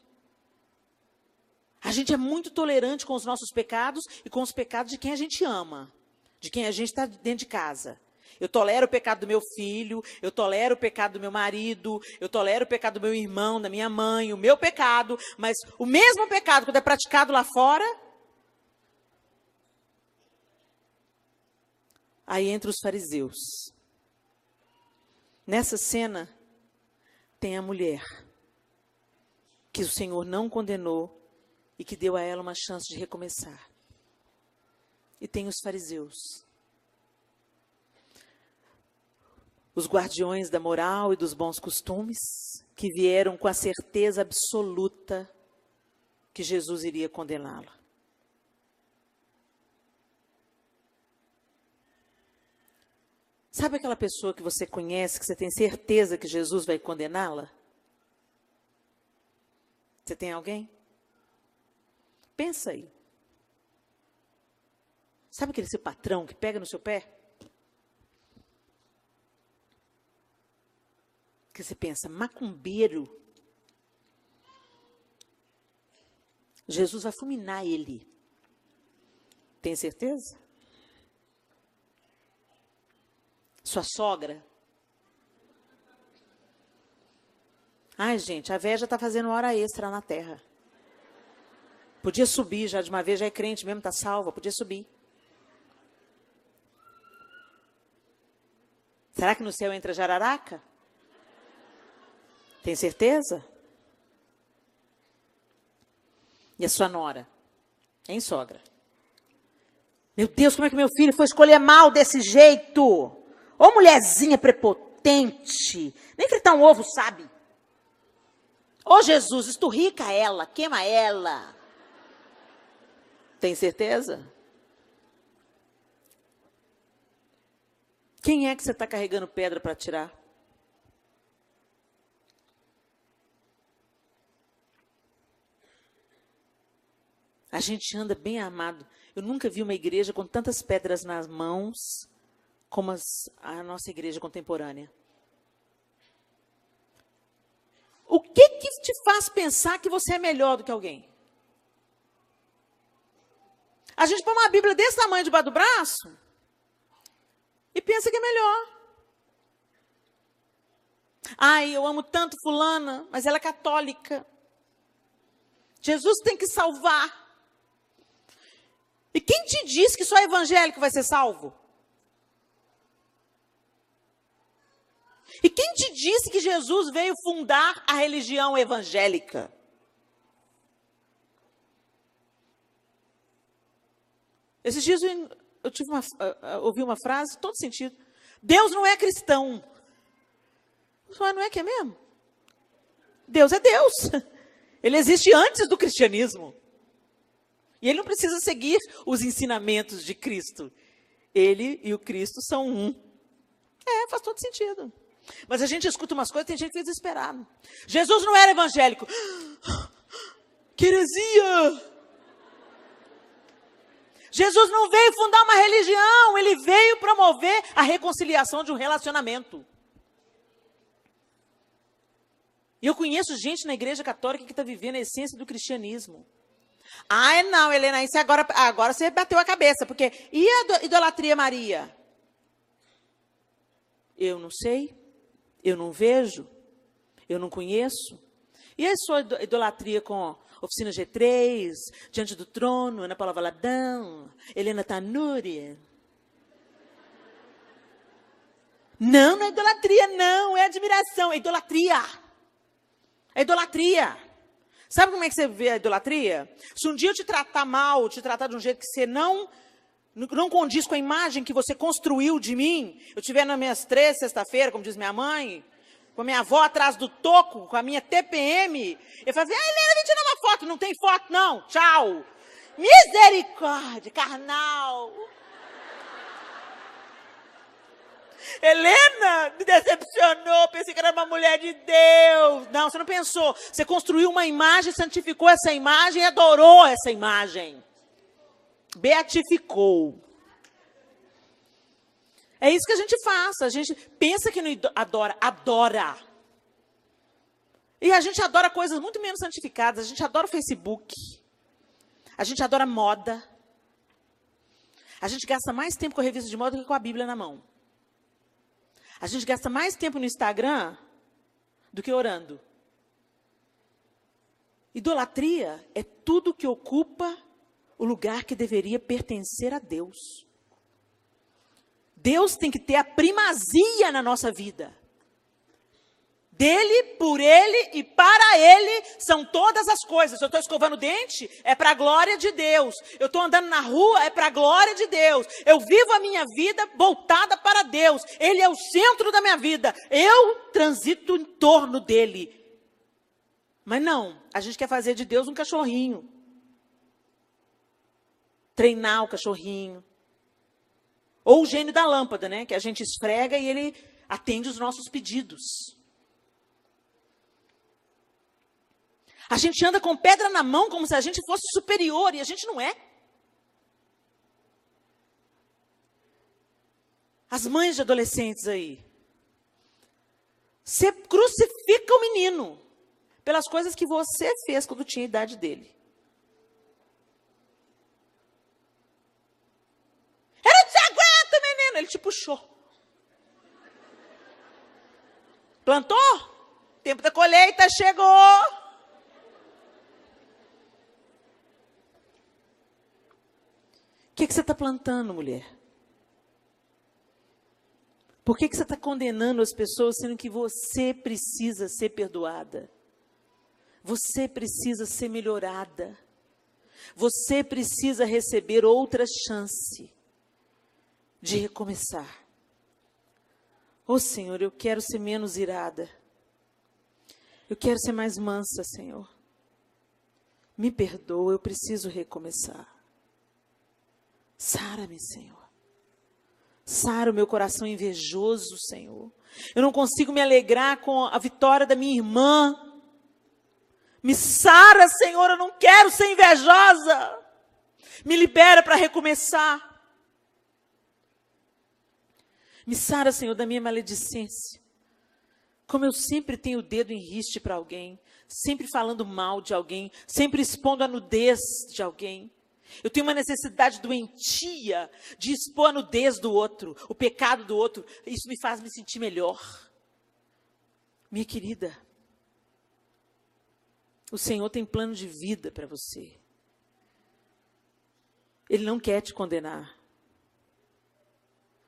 A gente é muito tolerante com os nossos pecados e com os pecados de quem a gente ama, de quem a gente está dentro de casa. Eu tolero o pecado do meu filho, eu tolero o pecado do meu marido, eu tolero o pecado do meu irmão, da minha mãe, o meu pecado, mas o mesmo pecado quando é praticado lá fora, aí entra os fariseus. Nessa cena, tem a mulher, que o Senhor não condenou e que deu a ela uma chance de recomeçar. E tem os fariseus, os guardiões da moral e dos bons costumes, que vieram com a certeza absoluta que Jesus iria condená-la. Sabe aquela pessoa que você conhece, que você tem certeza que Jesus vai condená-la? Você tem alguém? Pensa aí. Sabe aquele seu patrão que pega no seu pé? Que você pensa, macumbeiro. Jesus vai fulminar ele. Tem certeza? Sua sogra? Ai, gente, a véia já está fazendo hora extra na terra. Podia subir já de uma vez, já é crente mesmo, está salva, podia subir. Será que no céu entra jararaca? Tem certeza? E a sua nora? Hein, sogra? Meu Deus, como é que meu filho foi escolher mal desse jeito? Ô, mulherzinha prepotente. Nem fritar um ovo, sabe? Ô, Jesus, esturrica ela, queima ela. Tem certeza? Quem é que você está carregando pedra para tirar? A gente anda bem armado. Eu nunca vi uma igreja com tantas pedras nas mãos como a nossa igreja contemporânea. O que te faz pensar que você é melhor do que alguém? A gente põe uma Bíblia desse tamanho debaixo do braço e pensa que é melhor. Ai, eu amo tanto fulana, mas ela é católica. Jesus tem que salvar. E quem te diz que só evangélico vai ser salvo? E quem te disse que Jesus veio fundar a religião evangélica? Esses dias eu ouvi uma frase, todo sentido. Deus não é cristão. Mas não é que é mesmo? Deus é Deus. Ele existe antes do cristianismo. E ele não precisa seguir os ensinamentos de Cristo. Ele e o Cristo são um. Faz todo sentido. Mas a gente escuta umas coisas e tem gente que fica desesperado. Jesus não era evangélico. Que heresia! Jesus não veio fundar uma religião, ele veio promover a reconciliação de um relacionamento. E eu conheço gente na igreja católica que está vivendo a essência do cristianismo. Ai, não, Helena, isso agora você bateu a cabeça, porque e a idolatria Maria? Eu não sei, eu não vejo, eu não conheço. E a sua idolatria com Oficina G3, Diante do Trono, Ana Paula Valadão, Helena Tanuri? Não é idolatria, não, é admiração, é idolatria. É idolatria. Sabe como é que você vê a idolatria? Se um dia eu te tratar mal, te tratar de um jeito que você não condiz com a imagem que você construiu de mim, eu estiver nas minhas 3 sexta-feira, como diz minha mãe, com a minha avó atrás do toco, com a minha TPM. Eu falava assim, Helena, vem tirar uma foto. Não tem foto, não. Tchau. Misericórdia, carnal. Helena me decepcionou, pensei que era uma mulher de Deus. Não, você não pensou. Você construiu uma imagem, santificou essa imagem e adorou essa imagem. Beatificou. É isso que a gente faz. A gente pensa que não adora. E a gente adora coisas muito menos santificadas. A gente adora o Facebook. A gente adora moda. A gente gasta mais tempo com a revista de moda do que com a Bíblia na mão. A gente gasta mais tempo no Instagram do que orando. Idolatria é tudo que ocupa o lugar que deveria pertencer a Deus. Deus tem que ter a primazia na nossa vida. Dele, por ele e para ele são todas as coisas. Eu estou escovando o dente, é para a glória de Deus. Eu estou andando na rua, é para a glória de Deus. Eu vivo a minha vida voltada para Deus. Ele é o centro da minha vida. Eu transito em torno dele. Mas não, a gente quer fazer de Deus um cachorrinho. Treinar o cachorrinho. Ou o gênio da lâmpada, né? Que a gente esfrega e ele atende os nossos pedidos. A gente anda com pedra na mão como se a gente fosse superior e a gente não é. As mães de adolescentes aí. Você crucifica o menino pelas coisas que você fez quando tinha a idade dele. Eu não te aguento, menino. Ele te puxou. Plantou? Tempo da colheita chegou. O que você está plantando, mulher? Por que você está condenando as pessoas, sendo que você precisa ser perdoada? Você precisa ser melhorada. Você precisa receber outra chance de recomeçar. Oh, Senhor, eu quero ser menos irada. Eu quero ser mais mansa, Senhor. Me perdoa, eu preciso recomeçar. Sara-me, Senhor. Sara o meu coração invejoso, Senhor. Eu não consigo me alegrar com a vitória da minha irmã. Me sara, Senhor, eu não quero ser invejosa. Me libera para recomeçar. Me sara, Senhor, da minha maledicência. Como eu sempre tenho o dedo em riste para alguém, sempre falando mal de alguém, sempre expondo a nudez de alguém. Eu tenho uma necessidade doentia de expor a nudez do outro, o pecado do outro. Isso me faz me sentir melhor. Minha querida, o Senhor tem plano de vida para você. Ele não quer te condenar.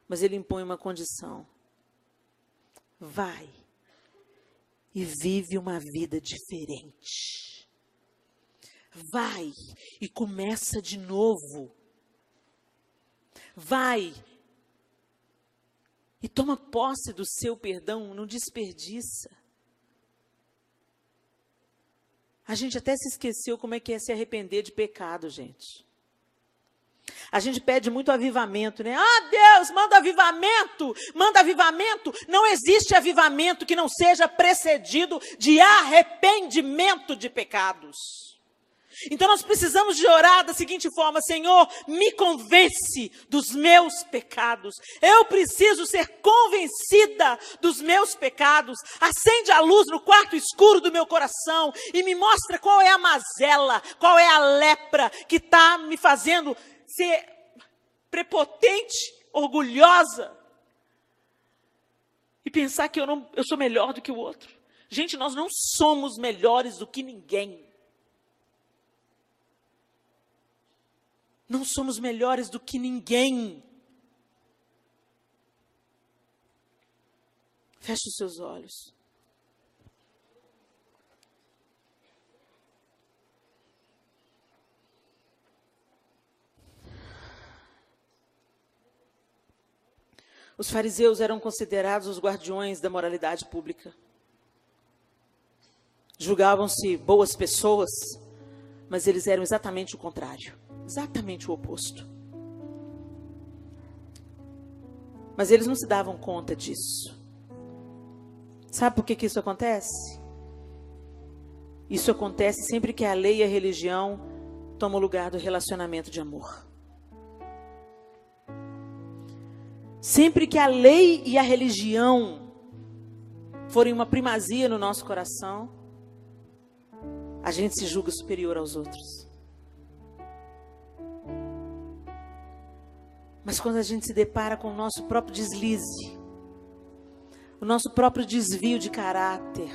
Mas Ele impõe uma condição. Vai e vive uma vida diferente. Vai e começa de novo. Vai e toma posse do seu perdão, não desperdiça. A gente até se esqueceu como é que é se arrepender de pecado, gente. A gente pede muito avivamento, né? Ah, Deus, manda avivamento, manda avivamento. Não existe avivamento que não seja precedido de arrependimento de pecados. Então nós precisamos de orar da seguinte forma: Senhor, me convence dos meus pecados. Eu preciso ser convencida dos meus pecados. Acende a luz no quarto escuro do meu coração e me mostra qual é a mazela, qual é a lepra que está me fazendo ser prepotente, orgulhosa e pensar que eu sou melhor do que o outro. Gente, nós não somos melhores do que ninguém. Não somos melhores do que ninguém. Feche os seus olhos. Os fariseus eram considerados os guardiões da moralidade pública. julgavam-se boas pessoas, mas eles eram exatamente o contrário, exatamente o oposto. Mas eles não se davam conta disso. Sabe por que isso acontece? Isso acontece sempre que a lei e a religião tomam o lugar do relacionamento de amor. Sempre que a lei e a religião forem uma primazia no nosso coração, a gente se julga superior aos outros. Mas quando a gente se depara com o nosso próprio deslize, o nosso próprio desvio de caráter,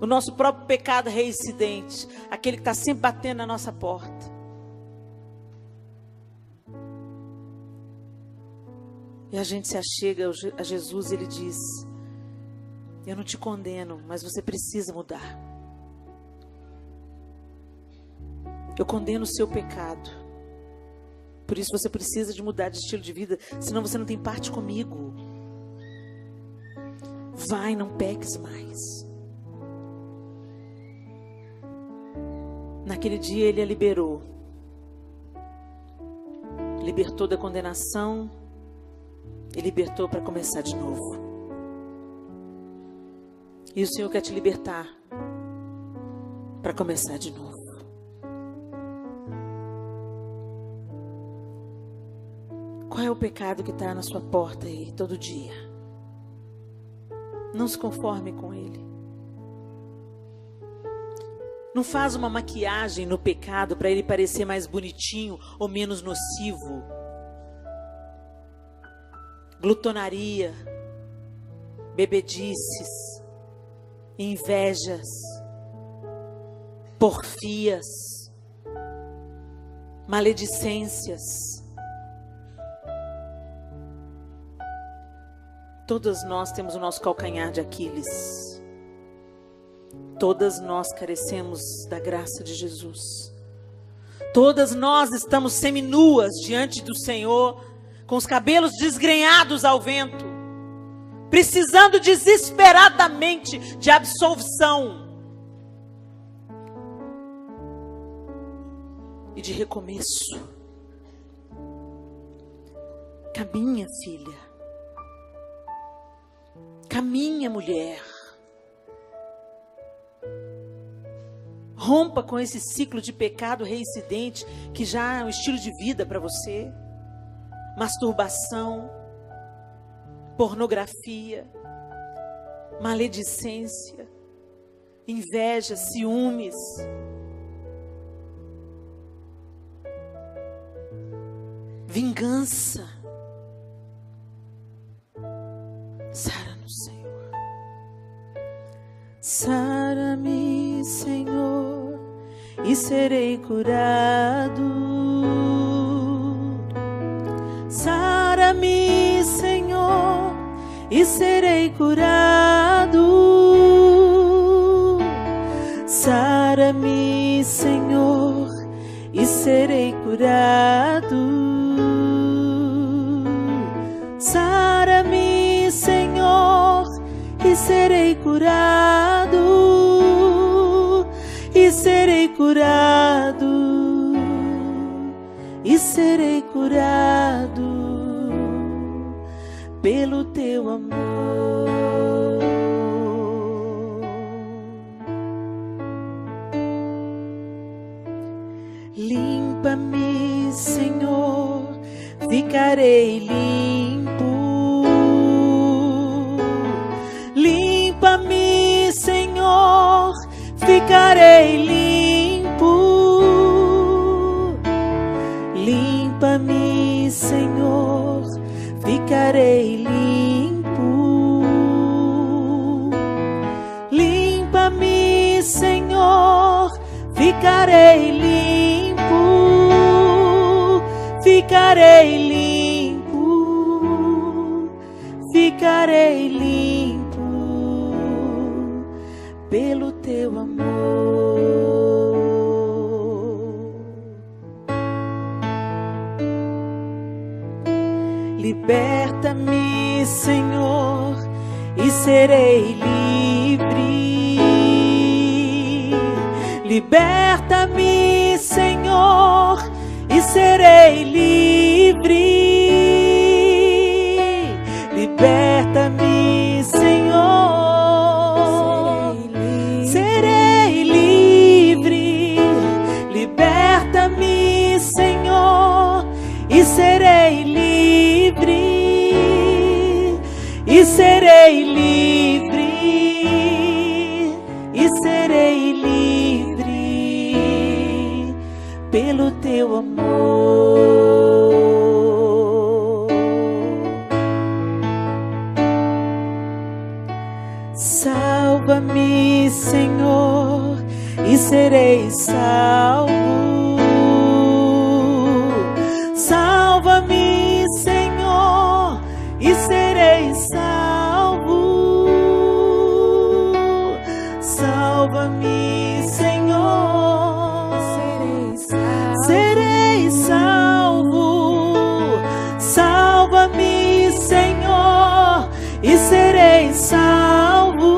o nosso próprio pecado reincidente, aquele que está sempre batendo na nossa porta, e a gente se achega a Jesus e Ele diz: eu não te condeno, mas você precisa mudar. Eu condeno o seu pecado. Por isso você precisa de mudar de estilo de vida, senão você não tem parte comigo. Vai, não peques mais. Naquele dia Ele a libertou da condenação e libertou para começar de novo. E o Senhor quer te libertar para começar de novo. Qual é o pecado que está na sua porta aí todo dia? Não se conforme com ele. Não faz uma maquiagem no pecado para ele parecer mais bonitinho ou menos nocivo. Glutonaria, bebedices, invejas, porfias, maledicências. Todas nós temos o nosso calcanhar de Aquiles. Todas nós carecemos da graça de Jesus. Todas nós estamos seminuas diante do Senhor, com os cabelos desgrenhados ao vento, precisando desesperadamente de absolvição e de recomeço. Caminha, filha. Caminha, mulher. Rompa com esse ciclo de pecado reincidente que já é um estilo de vida para você. Masturbação, pornografia, maledicência, inveja, ciúmes. Vingança. Sara no Senhor. Sara-me, Senhor, e serei curado. Sara-me, Senhor, e serei curado. Sara-me, Senhor, e serei curado. Sara-me, Senhor, e serei curado. E serei curado. E serei curado pelo teu amor. Limpa-me, Senhor, ficarei limpo. Limpa-me, Senhor, ficarei limpo. Limpa-me, Senhor, ficarei limpo. Limpa-me, Senhor, ficarei limpo. Ficarei limpo. Ficarei limpo pelo teu amor. Liberta-me, Senhor, e serei livre. Liberta-me, Senhor, e serei livre. Liberta-me, Senhor, serei livre. Liberta-me, Senhor, e serei livre. E serei livre. E serei livre pelo teu amor. Salva-me, Senhor, e serei salvo. Salva-me, Senhor, e serei salvo. Salva-me, Senhor, serei salvo. Salva-me, Senhor, e serei salvo.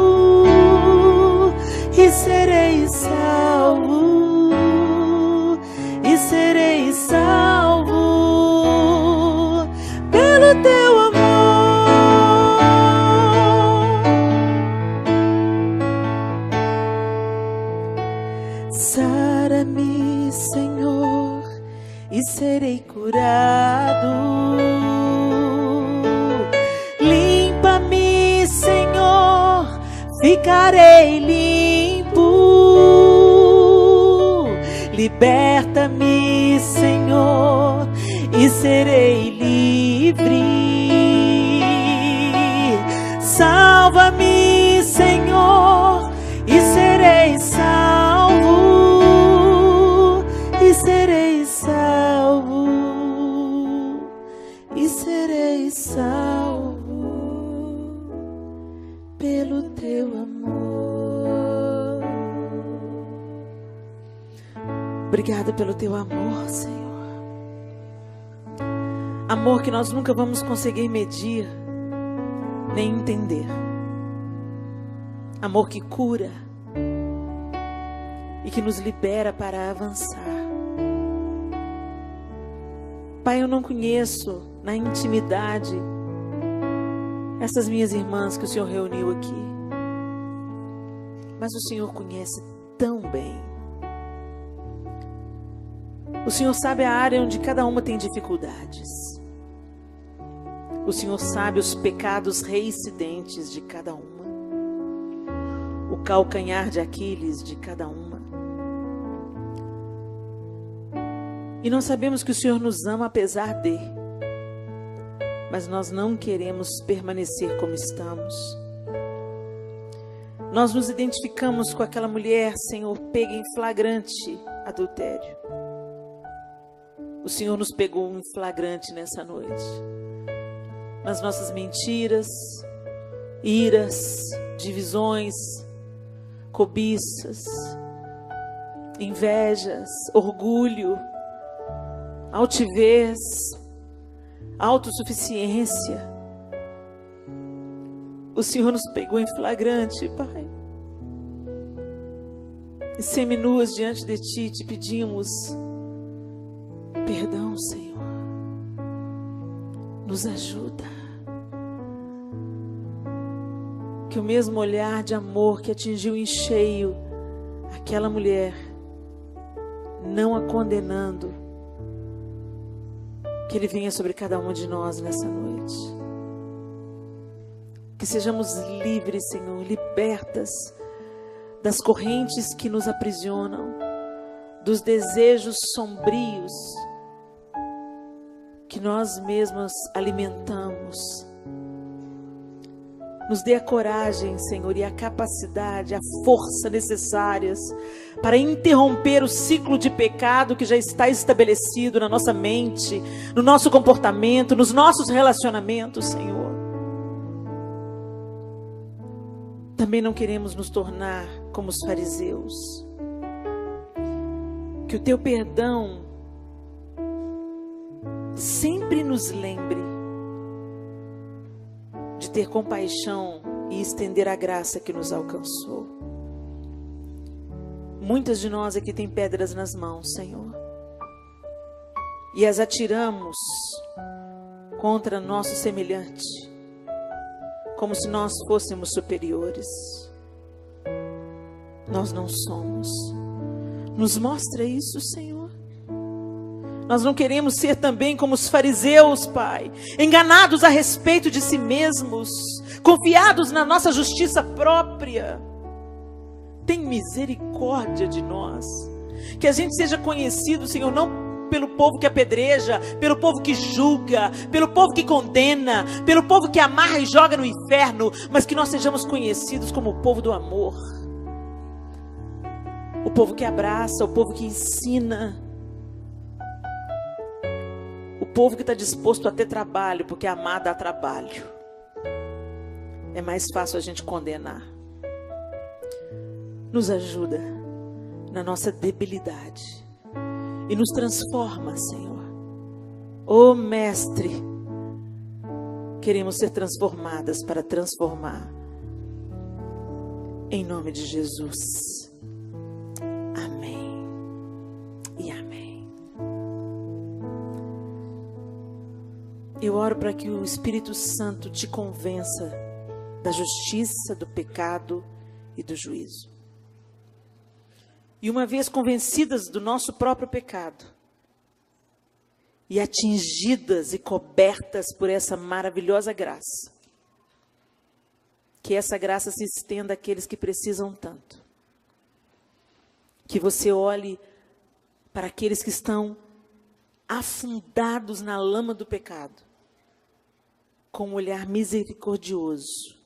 E serei salvo. E serei salvo pelo teu amor. Sara-me, Senhor, e serei curado. Limpa-me, Senhor, ficarei limpo. Liberta-me, Senhor, e serei livre. Salva-me, Senhor, e serei salvo. E serei salvo. E serei salvo pelo teu amor. Obrigada pelo teu amor, Senhor. Amor que nós nunca vamos conseguir medir nem entender. Amor que cura e que nos libera para avançar. Pai, eu não conheço na intimidade essas minhas irmãs que o Senhor reuniu aqui, mas o Senhor conhece tão bem. O Senhor sabe a área onde cada uma tem dificuldades. O Senhor sabe os pecados reincidentes de cada uma, o calcanhar de Aquiles de cada uma. E nós sabemos que o Senhor nos ama apesar de, mas nós não queremos permanecer como estamos. Nós nos identificamos com aquela mulher, Senhor, pega em flagrante adultério. O Senhor nos pegou em flagrante nessa noite. Nas nossas mentiras, iras, divisões, cobiças, invejas, orgulho, altivez, autossuficiência. O Senhor nos pegou em flagrante, Pai. E seminuas diante de Ti, te pedimos perdão, Senhor. Nos ajuda. Que o mesmo olhar de amor que atingiu em cheio aquela mulher, não a condenando, que ele venha sobre cada uma de nós nessa noite. Que sejamos livres, Senhor, libertas das correntes que nos aprisionam, dos desejos sombrios que nós mesmos alimentamos. Nos dê a coragem, Senhor, e a capacidade, a força necessárias para interromper o ciclo de pecado que já está estabelecido na nossa mente, no nosso comportamento, nos nossos relacionamentos, Senhor. Também não queremos nos tornar como os fariseus. Que o Teu perdão sempre nos lembre de ter compaixão e estender a graça que nos alcançou. Muitas de nós aqui têm pedras nas mãos, Senhor, e as atiramos contra nosso semelhante, como se nós fôssemos superiores. Nós não somos. Nos mostra isso, Senhor. Nós não queremos ser também como os fariseus, Pai, enganados a respeito de si mesmos, confiados na nossa justiça própria. Tem misericórdia de nós. Que a gente seja conhecido, Senhor, não pelo povo que apedreja, pelo povo que julga, pelo povo que condena, pelo povo que amarra e joga no inferno, mas que nós sejamos conhecidos como o povo do amor, o povo que abraça, o povo que ensina, o povo que está disposto a ter trabalho, porque amar dá trabalho. É mais fácil a gente condenar. Nos ajuda na nossa debilidade e nos transforma, Senhor. Ô Mestre, queremos ser transformadas para transformar. Em nome de Jesus. Amém e amém. Eu oro para que o Espírito Santo te convença da justiça, do pecado e do juízo. E uma vez convencidas do nosso próprio pecado e atingidas e cobertas por essa maravilhosa graça, que essa graça se estenda àqueles que precisam tanto. Que você olhe para aqueles que estão afundados na lama do pecado, com um olhar misericordioso,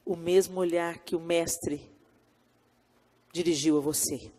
o mesmo olhar que o Mestre dirigiu a você.